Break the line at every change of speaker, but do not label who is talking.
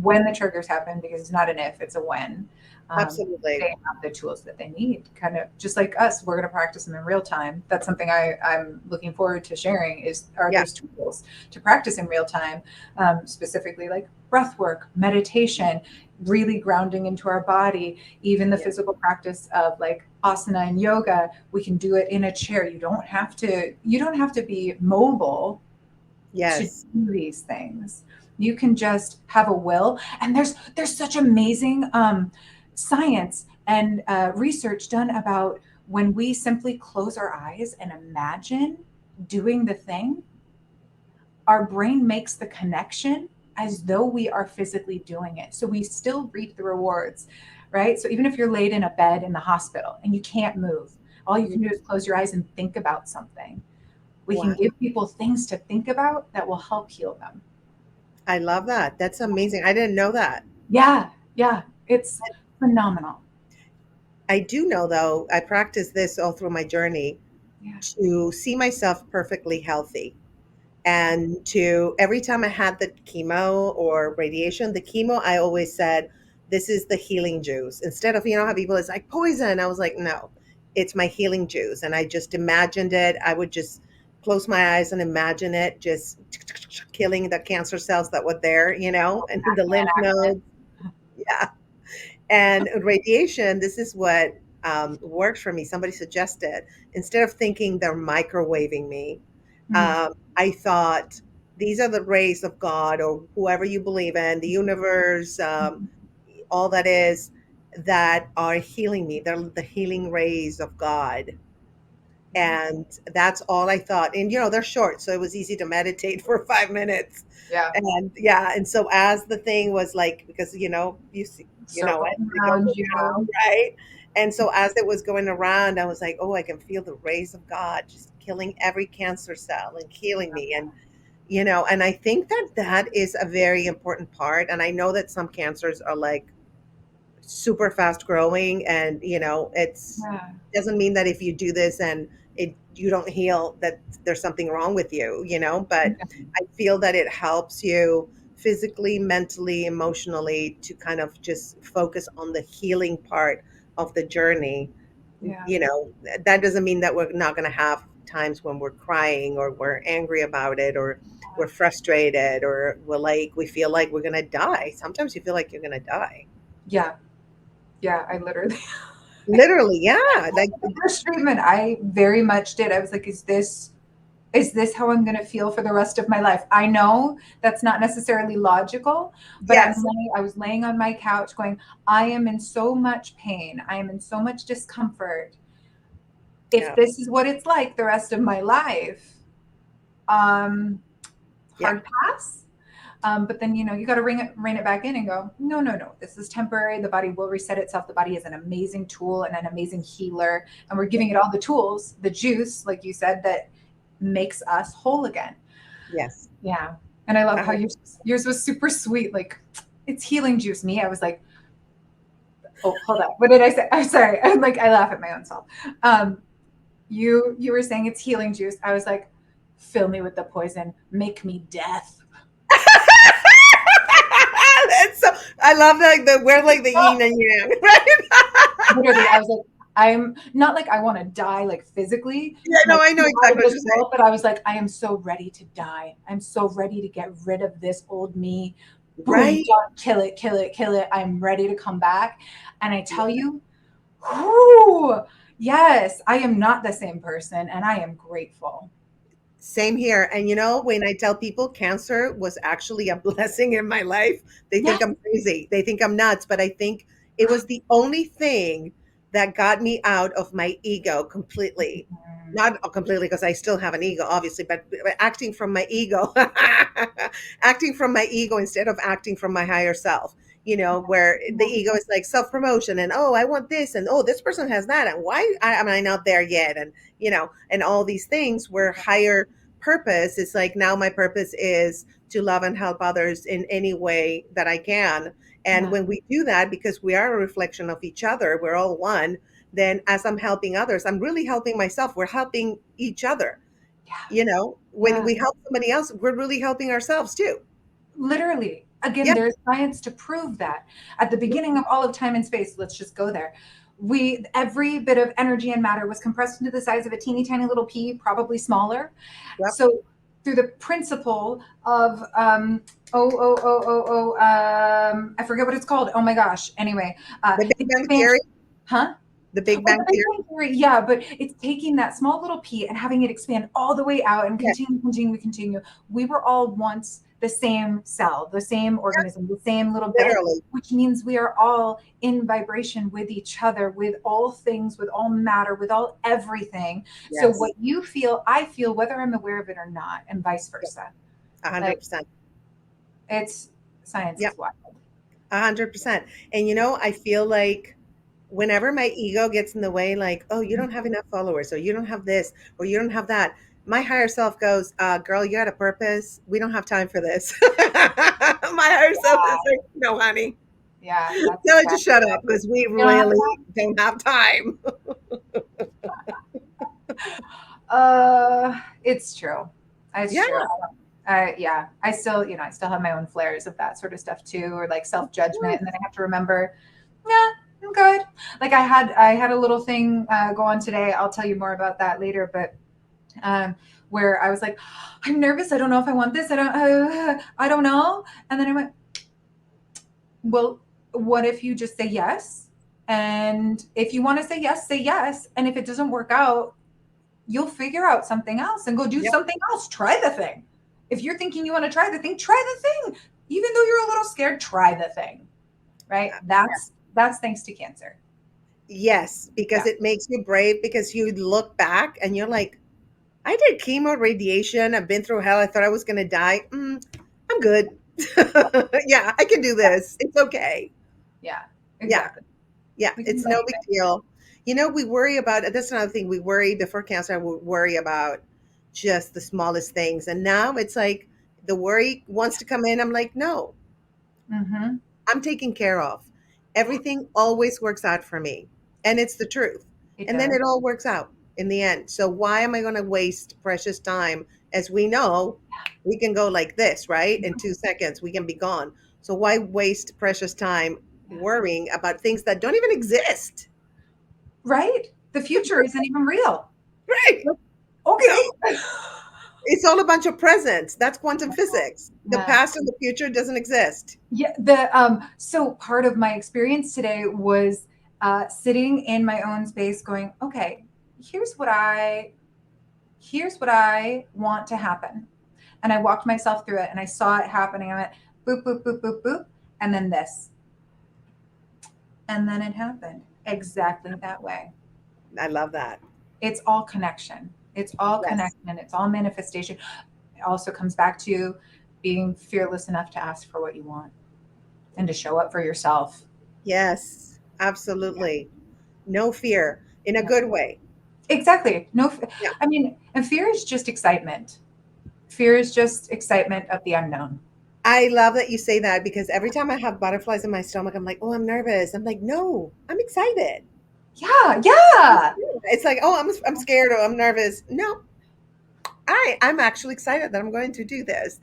when the triggers happen, because it's not an if, it's a when.
Absolutely.
They have the tools that they need, kind of just like us. We're going to practice them in real time. That's something I'm looking forward to sharing, is are
Yeah.
those tools to practice in real time, specifically like breath work, meditation, really grounding into our body, even the
Yeah.
physical practice of like asana and yoga. We can do it in a chair. You don't have to be mobile to
Yes.
do these things. You can just have a will. And there's such amazing science and research done about when we simply close our eyes and imagine doing the thing, our brain makes the connection as though we are physically doing it. So we still reap the rewards, right? So even if you're laid in a bed in the hospital and you can't move, all you can do is close your eyes and think about something. We can
Wow.
give people things to think about that will help heal them.
I love that. That's amazing. I didn't know that.
Yeah, yeah, it's phenomenal.
I do know, though, I practice this all through my journey
Yeah.
to see myself perfectly healthy. And to every time I had the chemo or radiation, the chemo, I always said, this is the healing juice. Instead of, how people, it's like poison. I was like, no, it's my healing juice. And I just imagined it. I would just close my eyes and imagine it just killing the cancer cells that were there, and the lymph nodes. Yeah. And radiation, this is what worked for me. Somebody suggested, instead of thinking they're microwaving me,
Mm,
I thought these are the rays of God or whoever you believe in, the universe, all that is, that are healing me. They're the healing rays of God. And that's all I thought. And, they're short, so it was easy to meditate for 5 minutes.
yeah,
And yeah, and so as the thing was like, because you see, it,
circling
it goes
around
around,
you.
right? And so as it was going around, I was like, oh, I can feel the rays of God just killing every cancer cell and healing me. And and I think that that is a very important part. And I know that some cancers are like super fast growing, and it's
Yeah,
doesn't mean that if you do this and you don't heal, that there's something wrong with you, but I feel that it helps you physically, mentally, emotionally, to kind of just focus on the healing part of the journey.
yeah.
you know that doesn't mean that we're not going to have times when we're crying or we're angry about it or we're frustrated or we feel like we're going to die. Sometimes you feel like you're going to die.
Yeah, yeah, I literally
Literally, yeah. Like,
the first treatment I very much did. I was like, is this how I'm going to feel for the rest of my life? I know that's not necessarily logical, but
yes,
I was laying on my couch going, I am in so much pain. I am in so much discomfort. If
yeah,
this is what it's like the rest of my life, um,
yeah,
hard pass. But then you got to rein it back in and go, no, no, no. This is temporary. The body will reset itself. The body is an amazing tool and an amazing healer, and we're giving it all the tools, the juice, like you said, that makes us whole again.
yes.
Yeah, and I love
I
how
hope
yours was super sweet. Like it's healing juice. Me, I was like, oh, hold on. What did I say? I'm sorry. I'm like I laugh at my own self. Um, you were saying it's healing juice. I was like, fill me with the poison, make me death.
That's so, I love we're like the yin and yang, right?
Literally, I was like, I'm not like I want to die like physically,
Yeah, no,
like
I know
out of
exactly what
this
you're saying.
world, but I was like, I am so ready to die. I'm so ready to get rid of this old me. Boom,
Right?
done, kill it, kill it, kill it. I'm ready to come back. And I tell you, whoo, yes, I am not the same person, and I am grateful.
Same here. And when I tell people cancer was actually a blessing in my life, they think
Yes.
I'm crazy. They think I'm nuts, but I think it was the only thing that got me out of my ego completely. Not completely, because I still have an ego, obviously, but acting from my ego, acting from my ego instead of acting from my higher self, where the ego is like self promotion and, oh, I want this, and oh, this person has that, and why am I not there yet? And, and all these things where higher purpose is like, now my purpose is to love and help others in any way that I can. And
Yeah.
when we do that, because we are a reflection of each other, we're all one, then as I'm helping others, I'm really helping myself. We're helping each other.
Yeah.
When
Yeah.
we help somebody else, we're really helping ourselves too.
Literally. Again,
Yep.
there's science to prove that. At the beginning of all of time and space, let's just go there. Every bit of energy and matter was compressed into the size of a teeny tiny little pea, probably smaller.
Yep.
So through the principle of I forget what it's called. Oh my gosh. Anyway,
The Big
the
Bang
expansion,
Theory.
huh?
The Big
Oh,
Bang
the Big
Theory.
Bang Theory, yeah, but it's taking that small little pea and having it expand all the way out and
Yeah.
continue. We were all once the same cell, the same organism, the same little bit,
Literally.
which means we are all in vibration with each other, with all things, with all matter, with all everything. So what
Yes.
you feel, I feel, whether I'm aware of it or not, and vice versa.
A hundred
Like
percent.
it's science
Yep.
is wild.
100%. And I feel like whenever my ego gets in the way, like, oh, you don't have enough followers, or you don't have this, or you don't have that, my higher self goes, girl, you got a purpose. We don't have time for this. My higher self is like, no, honey.
Yeah, that's
Tell it to
exactly
shut
right.
up because we
You don't have
really don't have time.
It's true. It's
Yeah.
true. Yeah, I still, I still have my own flares of that sort of stuff too, or like self judgment, and then I have to remember, yeah, I'm good. Like I had a little thing go on today. I'll tell you more about that later, but where I was like, I'm nervous. I don't know if I want this. I don't know. And then I went, well, what if you just say yes? And if you want to say yes, say yes. And if it doesn't work out, you'll figure out something else and go do
Yep.
something else. Try the thing. If you're thinking you want to try the thing, try the thing. Even though you're a little scared, try the thing. Right? That's thanks to Cancer.
Yes, because
Yeah.
it makes you brave because you look back and you're like, I did chemo radiation. I've been through hell. I thought I was going to die. I'm good. Yeah, I can do this. It's okay.
Yeah.
Yeah.
Exactly.
Yeah.
We can
It's
do
no big
anything.
deal. We worry about that's another thing. We worry before cancer, we worry about just the smallest things. And now it's like the worry wants to come in. I'm like, no,
Mm-hmm.
I'm taken care of. Everything always works out for me. And it's the truth.
It
And then
does.
it all works out in the end. So why am I going to waste precious time? As we know, we can go like this, right? In 2 seconds, we can be gone. So why waste precious time worrying about things that don't even exist?
Right? The future isn't even real.
Right.
Like,
You know,
okay.
it's all a bunch of presents. That's quantum physics. The
Yeah.
past and the future doesn't exist.
Yeah, so part of my experience today was sitting in my own space going, okay, here's what I here's what I want to happen. And I walked myself through it and I saw it happening. I went boop, boop, boop, boop, boop, and then this. And then it happened exactly that way.
I love that.
It's all connection. It's all
Yes.
connection. It's all manifestation. It also comes back to being fearless enough to ask for what you want and to show up for yourself.
Yes. Absolutely. No fear in a
Yeah.
good way.
Exactly. No,
Yeah.
I mean, and fear is just excitement. Fear is just excitement of the unknown.
I love that you say that because every time I have butterflies in my stomach, I'm like, oh, I'm nervous. I'm like, no, I'm excited.
Yeah, yeah.
It's like, oh, I'm scared or I'm nervous. No, I'm actually excited that I'm going to do this.